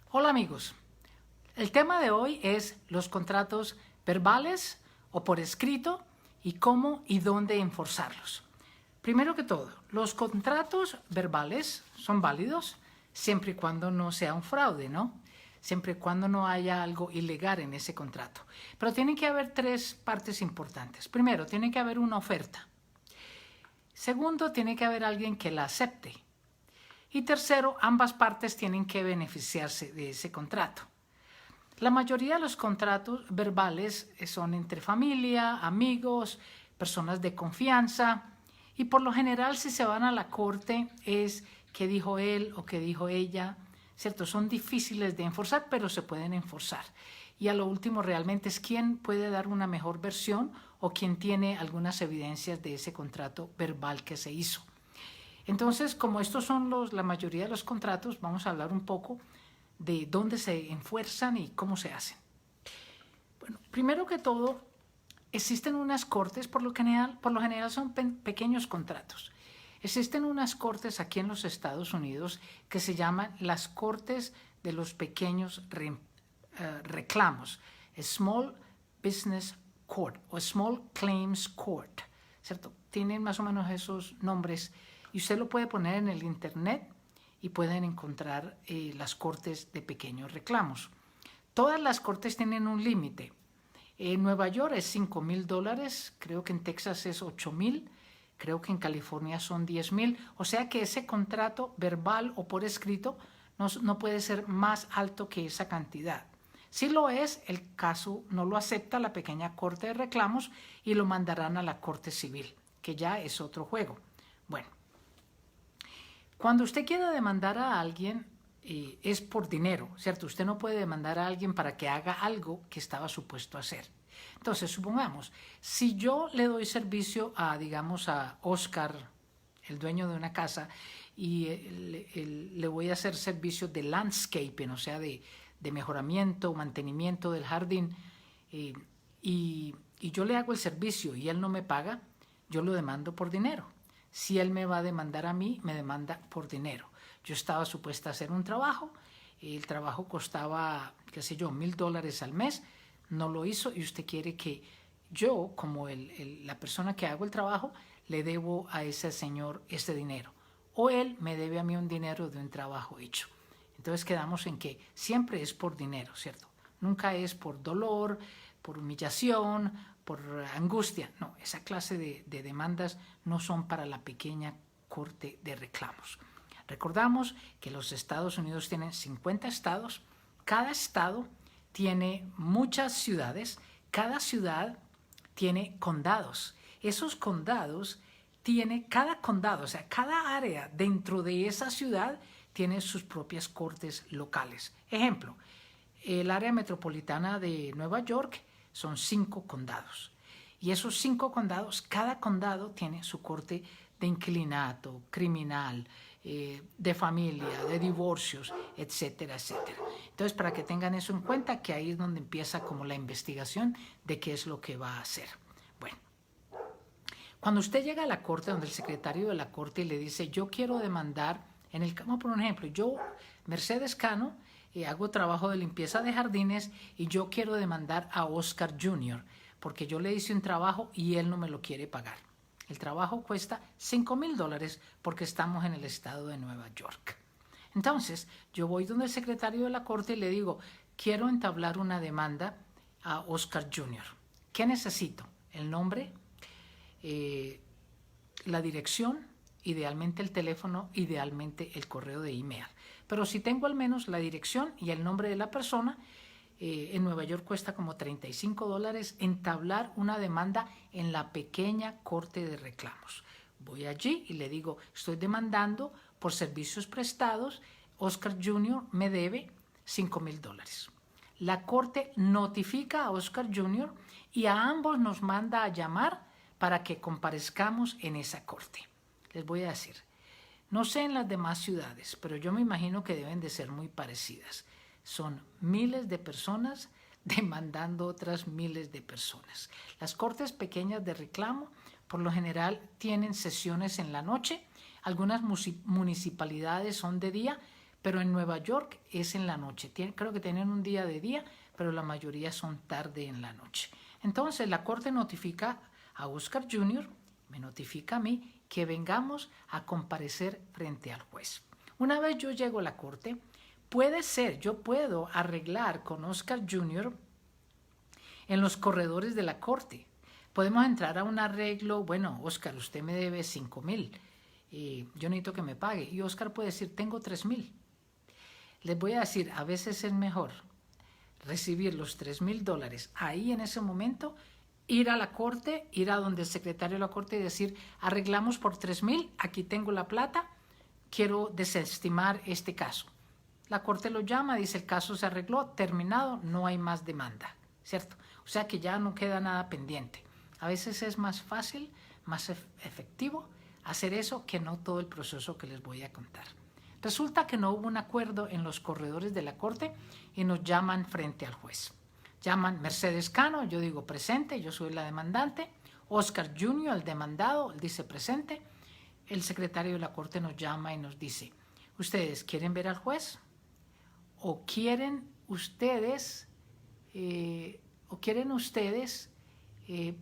Hola amigos, el tema de hoy es los contratos verbales o por escrito y cómo y dónde enforzarlos. Primero que todo, los contratos verbales son válidos siempre y cuando no sea un fraude, ¿no? Siempre y cuando no haya algo ilegal en ese contrato. Pero tiene que haber tres partes importantes. Primero, tiene que haber una oferta. Segundo, tiene que haber alguien que la acepte. Y tercero, ambas partes tienen que beneficiarse de ese contrato. La mayoría de los contratos verbales son entre familia, amigos, personas de confianza y por lo general si se van a la corte es qué dijo él o qué dijo ella, ¿cierto? Son difíciles de enforzar, pero se pueden enforzar. Y a lo último realmente es quién puede dar una mejor versión o quién tiene algunas evidencias de ese contrato verbal que se hizo. Entonces, como estos son la mayoría de los contratos, vamos a hablar un poco de dónde se enfuerzan y cómo se hacen. Bueno, primero que todo, existen unas cortes, por lo general son pequeños contratos. Existen unas cortes aquí en los Estados Unidos que se llaman las cortes de los pequeños reclamos, Small Business Court o Small Claims Court, ¿cierto? Tienen más o menos esos nombres y usted lo puede poner en el internet y pueden encontrar las cortes de pequeños reclamos. Todas las cortes tienen un límite. En Nueva York es $5,000, creo que en Texas es $8,000, creo que en California son $10,000. O sea que ese contrato verbal o por escrito no puede ser más alto que esa cantidad. Si lo es, el caso no lo acepta la pequeña corte de reclamos y lo mandarán a la corte civil, que ya es otro juego. Bueno, cuando usted quiere demandar a alguien, es por dinero, ¿cierto? Usted no puede demandar a alguien para que haga algo que estaba supuesto a hacer. Entonces, supongamos, si yo le doy servicio digamos, a Oscar, el dueño de una casa, y le voy a hacer servicio de landscaping, o sea, de mejoramiento, mantenimiento del jardín, y yo le hago el servicio y él no me paga, yo lo demando por dinero. Si él me va a demandar a mí, me demanda por dinero. Yo estaba supuesta a hacer un trabajo, el trabajo costaba, qué sé yo, $1,000 al mes, no lo hizo y usted quiere que yo, como la persona que hago el trabajo, le debo a ese señor ese dinero. O él me debe a mí un dinero de un trabajo hecho. Entonces quedamos en que siempre es por dinero, ¿cierto? Nunca es por dolor, por humillación, por angustia. No, esa clase de demandas no son para la pequeña corte de reclamos. Recordamos que los Estados Unidos tienen 50 estados, cada estado tiene muchas ciudades, cada ciudad tiene condados. Esos condados cada condado, o sea, cada área dentro de esa ciudad tiene sus propias cortes locales. Ejemplo, el área metropolitana de Nueva York son 5 condados. Y esos 5 condados, cada condado tiene su corte de inquilinato, criminal, de familia, de divorcios, etcétera, etcétera. Entonces, para que tengan eso en cuenta, que ahí es donde empieza como la investigación de qué es lo que va a hacer. Bueno, cuando usted llega a la corte, donde el secretario de la corte le dice, yo quiero demandar, vamos por un ejemplo, yo, Mercedes Cano, hago trabajo de limpieza de jardines y yo quiero demandar a Oscar Jr. porque yo le hice un trabajo y él no me lo quiere pagar. El trabajo cuesta $5,000 porque estamos en el estado de Nueva York. Entonces, yo voy donde el secretario de la corte y le digo, quiero entablar una demanda a Oscar Jr. ¿Qué necesito? El nombre, la dirección, idealmente el teléfono, idealmente el correo de email. Pero si tengo al menos la dirección y el nombre de la persona, en Nueva York cuesta como $35 entablar una demanda en la pequeña corte de reclamos. Voy allí y le digo, estoy demandando por servicios prestados, Oscar Jr. me debe $5,000. La corte notifica a Oscar Jr. y a ambos nos manda a llamar para que comparezcamos en esa corte. Les voy a decir, no sé en las demás ciudades, pero yo me imagino que deben de ser muy parecidas. Son miles de personas demandando otras miles de personas. Las cortes pequeñas de reclamo por lo general tienen sesiones en la noche. Algunas municipalidades son de día, pero en Nueva York es en la noche. Creo que tienen un día de día, pero la mayoría son tarde en la noche. Entonces la corte notifica a Oscar Jr., me notifica a mí que vengamos a comparecer frente al juez. Una vez yo llego a la corte, puede ser, yo puedo arreglar con Oscar Jr. en los corredores de la corte. Podemos entrar a un arreglo, bueno, Oscar, usted me debe 5,000, yo necesito que me pague. Y Oscar puede decir, tengo 3,000. Les voy a decir, a veces es mejor recibir los $3,000 ahí en ese momento, ir a la corte, ir a donde el secretario de la corte y decir, arreglamos por 3,000, aquí tengo la plata, quiero desestimar este caso. La corte lo llama, dice el caso se arregló, terminado, no hay más demanda, ¿cierto? O sea que ya no queda nada pendiente. A veces es más fácil, más efectivo hacer eso que no todo el proceso que les voy a contar. Resulta que no hubo un acuerdo en los corredores de la corte y nos llaman frente al juez. Llaman Mercedes Cano, yo digo presente, yo soy la demandante, Oscar Jr., el demandado, él dice presente. El secretario de la corte nos llama y nos dice, ¿ustedes quieren ver al juez? ¿O quieren ustedes,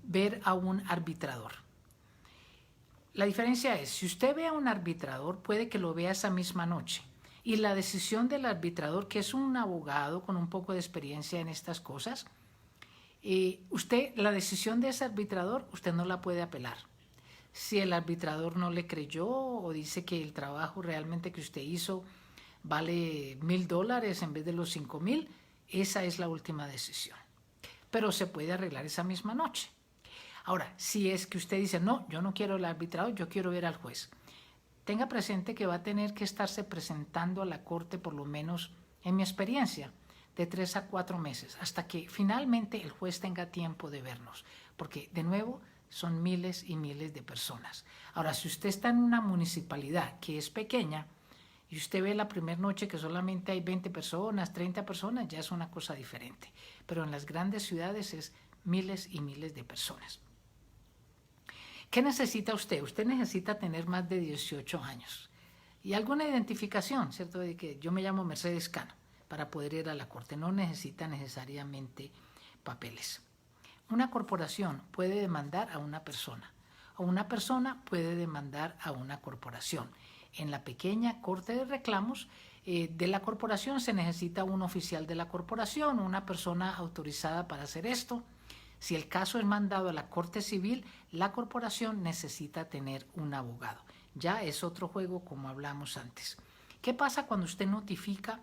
ver a un arbitrador? La diferencia es, si usted ve a un arbitrador, puede que lo vea esa misma noche. Y la decisión del arbitrador, que es un abogado con un poco de experiencia en estas cosas, la decisión de ese arbitrador, usted no la puede apelar. Si el arbitrador no le creyó o dice que el trabajo realmente que usted hizo vale $1,000 en vez de los 5,000, esa es la última decisión. Pero se puede arreglar esa misma noche. Ahora, si es que usted dice, no, yo no quiero el arbitrador, yo quiero ver al juez, tenga presente que va a tener que estarse presentando a la corte por lo menos, en mi experiencia, de 3 a 4 meses, hasta que finalmente el juez tenga tiempo de vernos, porque de nuevo son miles y miles de personas. Ahora, si usted está en una municipalidad que es pequeña y usted ve la primera noche que solamente hay 20 personas, 30 personas, ya es una cosa diferente. Pero en las grandes ciudades es miles y miles de personas. ¿Qué necesita usted? Usted necesita tener más de 18 años y alguna identificación, ¿cierto? De que yo me llamo Mercedes Cano para poder ir a la corte. No necesita necesariamente papeles. Una corporación puede demandar a una persona o una persona puede demandar a una corporación. En la pequeña corte de reclamos de la corporación se necesita un oficial de la corporación, una persona autorizada para hacer esto. Si el caso es mandado a la corte civil, la corporación necesita tener un abogado. Ya es otro juego como hablamos antes. ¿Qué pasa cuando usted notifica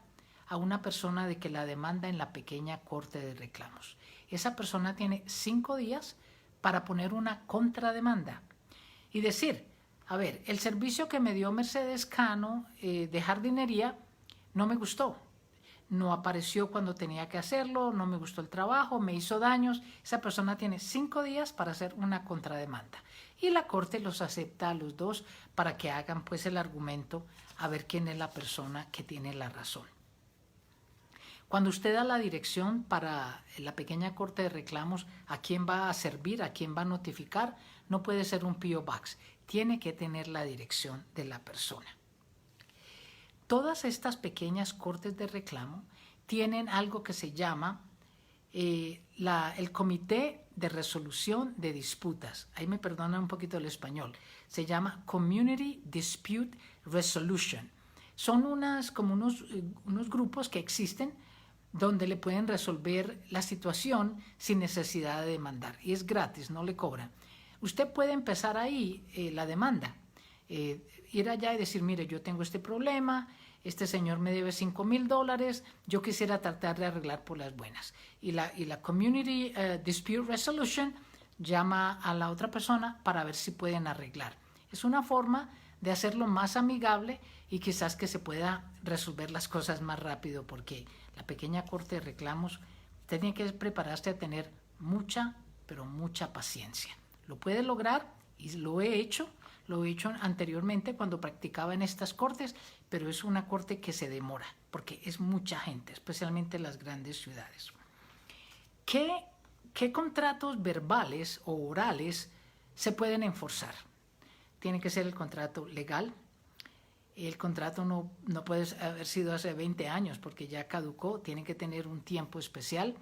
a una persona de que la demanda en la pequeña corte de reclamos? Esa persona tiene 5 días para poner una contrademanda y decir, a ver, el servicio que me dio Mercedes Cano de jardinería no me gustó. No apareció cuando tenía que hacerlo, no me gustó el trabajo, me hizo daños. Esa persona tiene 5 días para hacer una contrademanda. Y la corte los acepta a los dos para que hagan pues el argumento a ver quién es la persona que tiene la razón. Cuando usted da la dirección para la pequeña corte de reclamos, a quién va a servir, a quién va a notificar, no puede ser un P.O. Box. Tiene que tener la dirección de la persona. Todas estas pequeñas cortes de reclamo tienen algo que se llama el Comité de Resolución de Disputas. Ahí me perdonan un poquito el español. Se llama Community Dispute Resolution. Son como unos grupos que existen donde le pueden resolver la situación sin necesidad de demandar. Y es gratis, no le cobran. Usted puede empezar ahí la demanda. Ir allá y decir, mire, yo tengo este problema, este señor me debe $5,000, yo quisiera tratar de arreglar por las buenas. Y la Community Dispute Resolution llama a la otra persona para ver si pueden arreglar. Es una forma de hacerlo más amigable y quizás que se pueda resolver las cosas más rápido, porque la pequeña corte de reclamos tiene que prepararse a tener mucha, pero mucha paciencia. Lo puede lograr y lo he hecho anteriormente cuando practicaba en estas cortes, pero es una corte que se demora porque es mucha gente, especialmente en las grandes ciudades. ¿Qué contratos verbales o orales se pueden enforzar? Tiene que ser el contrato legal, El contrato no puede haber sido hace 20 años porque ya caducó, tiene que tener un tiempo especial.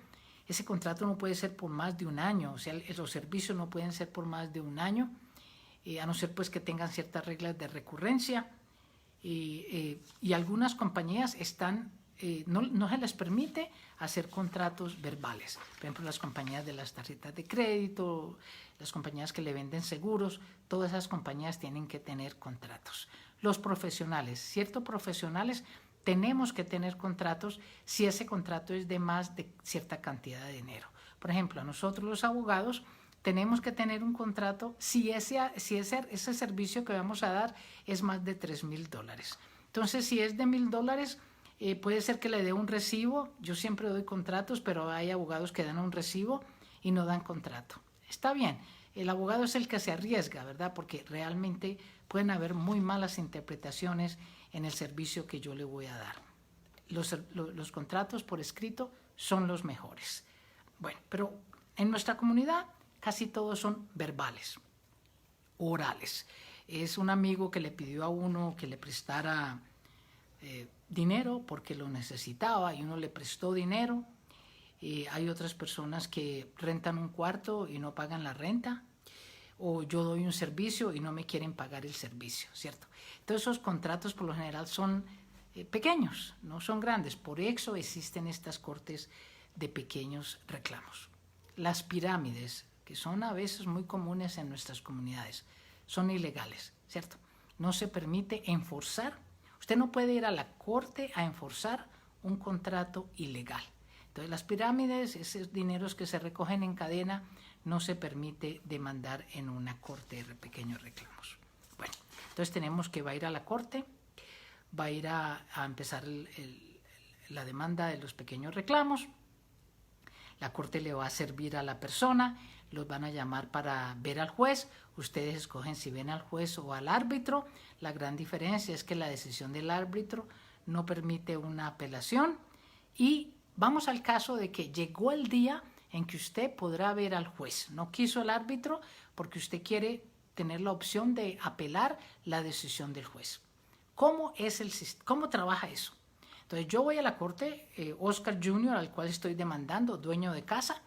Ese contrato no puede ser por más de un año, o sea, los servicios no pueden ser por más de un año, a no ser pues que tengan ciertas reglas de recurrencia. Y algunas compañías no se les permite hacer contratos verbales. Por ejemplo, las compañías de las tarjetas de crédito, las compañías que le venden seguros, todas esas compañías tienen que tener contratos. Los profesionales, ciertos profesionales, tenemos que tener contratos si ese contrato es de más de cierta cantidad de dinero. Por ejemplo, a nosotros los abogados tenemos que tener un contrato si ese servicio que vamos a dar es más de $3,000. Entonces, si es de $1,000, puede ser que le dé un recibo. Yo siempre doy contratos, pero hay abogados que dan un recibo y no dan contrato. Está bien, el abogado es el que se arriesga, ¿verdad? Porque realmente pueden haber muy malas interpretaciones en el servicio que yo le voy a dar. Los contratos por escrito son los mejores. Bueno, pero en nuestra comunidad casi todos son verbales, orales. Es un amigo que le pidió a uno que le prestara dinero porque lo necesitaba y uno le prestó dinero. Hay otras personas que rentan un cuarto y no pagan la renta, o yo doy un servicio y no me quieren pagar el servicio, ¿cierto? Entonces esos contratos por lo general son pequeños, no son grandes. Por eso existen estas cortes de pequeños reclamos. Las pirámides, que son a veces muy comunes en nuestras comunidades, son ilegales, ¿cierto? No se permite enforzar. Usted no puede ir a la corte a enforzar un contrato ilegal. Entonces las pirámides, esos dineros que se recogen en cadena, no se permite demandar en una corte de pequeños reclamos. Bueno, entonces tenemos que va a ir a la corte, va a ir a empezar la demanda de los pequeños reclamos. La corte le va a servir a la persona, los van a llamar para ver al juez. Ustedes escogen si ven al juez o al árbitro. La gran diferencia es que la decisión del árbitro no permite una apelación. Y vamos al caso de que llegó el día en que usted podrá ver al juez. No quiso el árbitro porque usted quiere tener la opción de apelar la decisión del juez. ¿Cómo trabaja eso? Entonces yo voy a la corte, Oscar Jr., al cual estoy demandando, dueño de casa,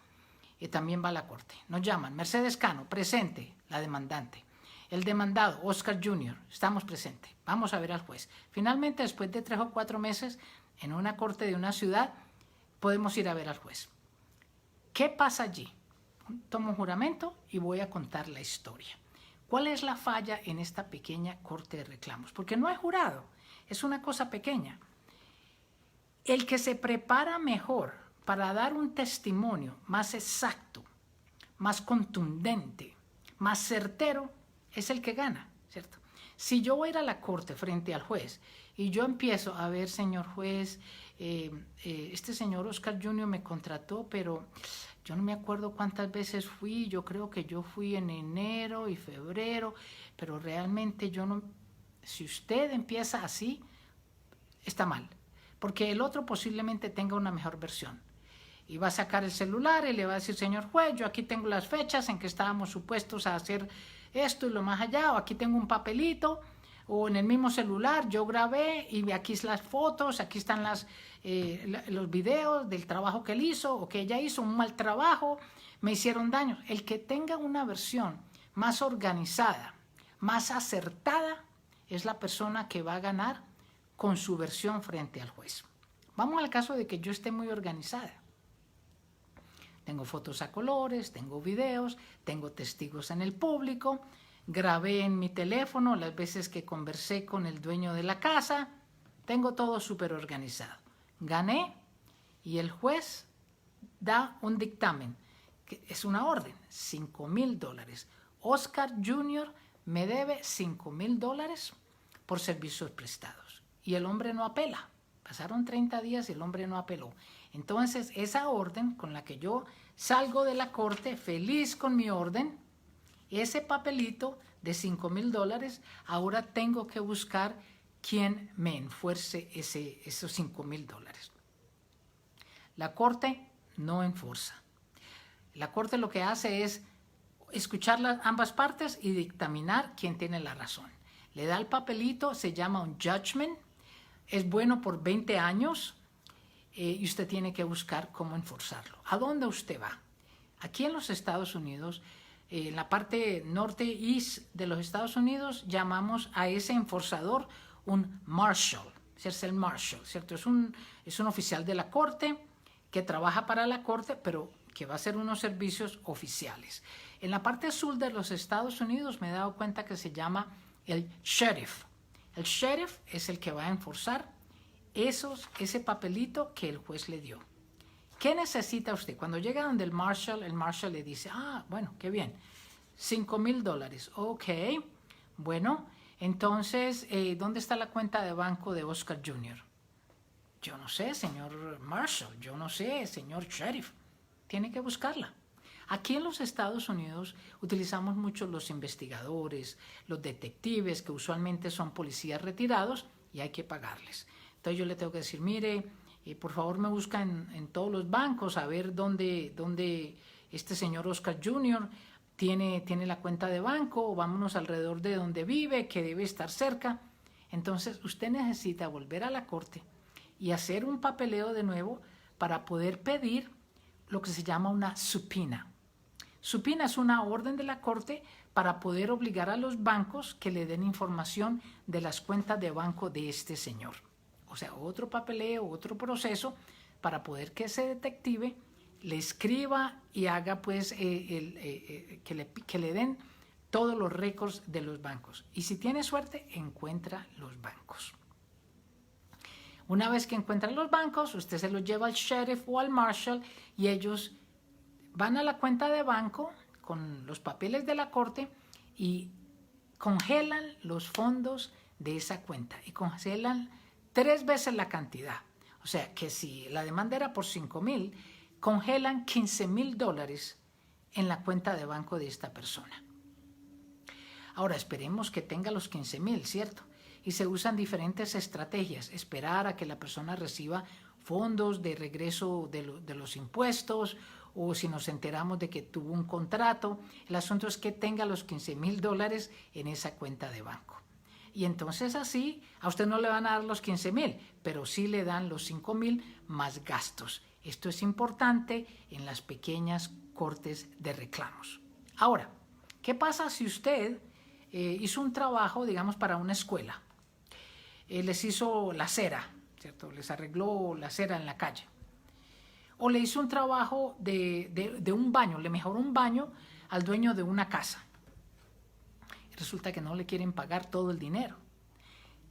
también va a la corte. Nos llaman, Mercedes Cano, presente, la demandante. El demandado, Oscar Jr., estamos presentes, vamos a ver al juez. Finalmente, después de 3 o 4 meses, en una corte de una ciudad, podemos ir a ver al juez. ¿Qué pasa allí? Tomo juramento y voy a contar la historia. ¿Cuál es la falla en esta pequeña corte de reclamos? Porque no hay jurado, es una cosa pequeña. El que se prepara mejor para dar un testimonio más exacto, más contundente, más certero, es el que gana, ¿cierto? Si yo voy a ir a la corte frente al juez y yo empiezo a ver, señor juez, este señor Oscar Jr. me contrató, pero yo no me acuerdo cuántas veces fui, yo creo que yo fui en enero y febrero, pero realmente yo no... Si usted empieza así, está mal, porque el otro posiblemente tenga una mejor versión. Y va a sacar el celular y le va a decir, señor juez, yo aquí tengo las fechas en que estábamos supuestos a hacer esto y lo más allá, o aquí tengo un papelito, o en el mismo celular yo grabé y aquí están las fotos, aquí están los videos del trabajo que él hizo o que ella hizo, un mal trabajo, me hicieron daño. El que tenga una versión más organizada, más acertada, es la persona que va a ganar con su versión frente al juez. Vamos al caso de que yo esté muy organizada. Tengo fotos a colores, tengo videos, tengo testigos en el público, grabé en mi teléfono las veces que conversé con el dueño de la casa, tengo todo súper organizado. Gané y el juez da un dictamen, que es una orden, $5,000. Oscar Jr. me debe $5,000 por servicios prestados. Y el hombre no apela. Pasaron 30 días y el hombre no apeló. Entonces, esa orden con la que yo salgo de la corte feliz con mi orden, ese papelito de $5,000, ahora tengo que buscar quién me enfuerce esos $5,000. La corte no enforza. La corte lo que hace es escuchar ambas partes y dictaminar quién tiene la razón. le da el papelito, se llama un judgment, es bueno por 20 años y usted tiene que buscar cómo enforzarlo. ¿A dónde usted va? Aquí en los Estados Unidos, en la parte norte east de los Estados Unidos, llamamos a ese enforzador un marshal. Es el marshal, ¿cierto? Es un oficial de la corte que trabaja para la corte, pero que va a hacer unos servicios oficiales. En la parte sur de los Estados Unidos me he dado cuenta que se llama el sheriff. El sheriff es el que va a enforzar ese papelito que el juez le dio. ¿Qué necesita usted? Cuando llega donde el marshal le dice, bueno, qué bien, $5,000. Ok, bueno, entonces, ¿dónde está la cuenta de banco de Oscar Jr.? Yo no sé, señor marshal, yo no sé, señor sheriff. Tiene que buscarla. Aquí en los Estados Unidos utilizamos mucho los investigadores, los detectives, que usualmente son policías retirados y hay que pagarles. Entonces yo le tengo que decir, mire, por favor me busca en todos los bancos a ver dónde este señor Oscar Jr. tiene la cuenta de banco, o vámonos alrededor de donde vive, que debe estar cerca. Entonces usted necesita volver a la corte y hacer un papeleo de nuevo para poder pedir lo que se llama una subpoena. Subpoena es una orden de la corte para poder obligar a los bancos que le den información de las cuentas de banco de este señor. O sea, otro papeleo, otro proceso para poder que ese detective le escriba y haga pues que le den todos los récords de los bancos. Y si tiene suerte, encuentra los bancos. Una vez que encuentran los bancos, usted se los lleva al sheriff o al marshal y ellos van a la cuenta de banco con los papeles de la corte y congelan los fondos de esa cuenta y congelan 3 veces la cantidad. O sea que si la demanda era por $5,000, congelan $15,000 en la cuenta de banco de esta persona. Ahora esperemos que tenga los $15,000, ¿cierto? Y se usan diferentes estrategias, esperar a que la persona reciba fondos de regreso de los impuestos, o si nos enteramos de que tuvo un contrato. El asunto es que tenga los $15,000 en esa cuenta de banco. Y entonces así a usted no le van a dar los $15,000, pero sí le dan los $5,000 más gastos. Esto es importante en las pequeñas cortes de reclamos. Ahora, ¿qué pasa si usted hizo un trabajo, digamos, para una escuela? Les hizo la acera, ¿cierto? Les arregló la acera en la calle. O le hizo un trabajo de un baño, le mejoró un baño al dueño de una casa. Resulta que no le quieren pagar todo el dinero.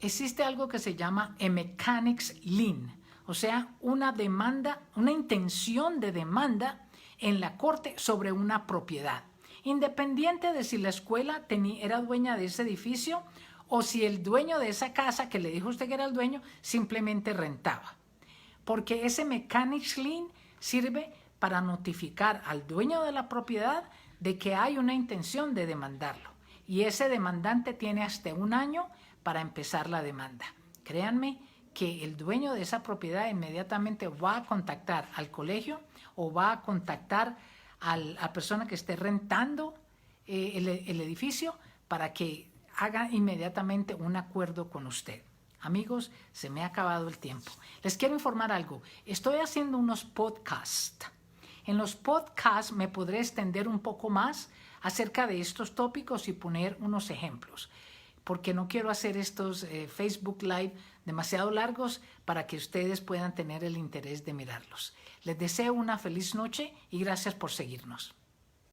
Existe algo que se llama a mechanics lien, o sea, una demanda, una intención de demanda en la corte sobre una propiedad, independiente de si la escuela era dueña de ese edificio o si el dueño de esa casa que le dijo a usted que era el dueño simplemente rentaba. Porque ese mechanics lien sirve para notificar al dueño de la propiedad de que hay una intención de demandarlo. Y ese demandante tiene hasta 1 año para empezar la demanda. Créanme que el dueño de esa propiedad inmediatamente va a contactar al colegio o va a contactar a la persona que esté rentando el edificio para que haga inmediatamente un acuerdo con usted. Amigos, se me ha acabado el tiempo. Les quiero informar algo. Estoy haciendo unos podcasts. En los podcasts me podré extender un poco más acerca de estos tópicos y poner unos ejemplos, porque no quiero hacer estos Facebook Live demasiado largos para que ustedes puedan tener el interés de mirarlos. Les deseo una feliz noche y gracias por seguirnos.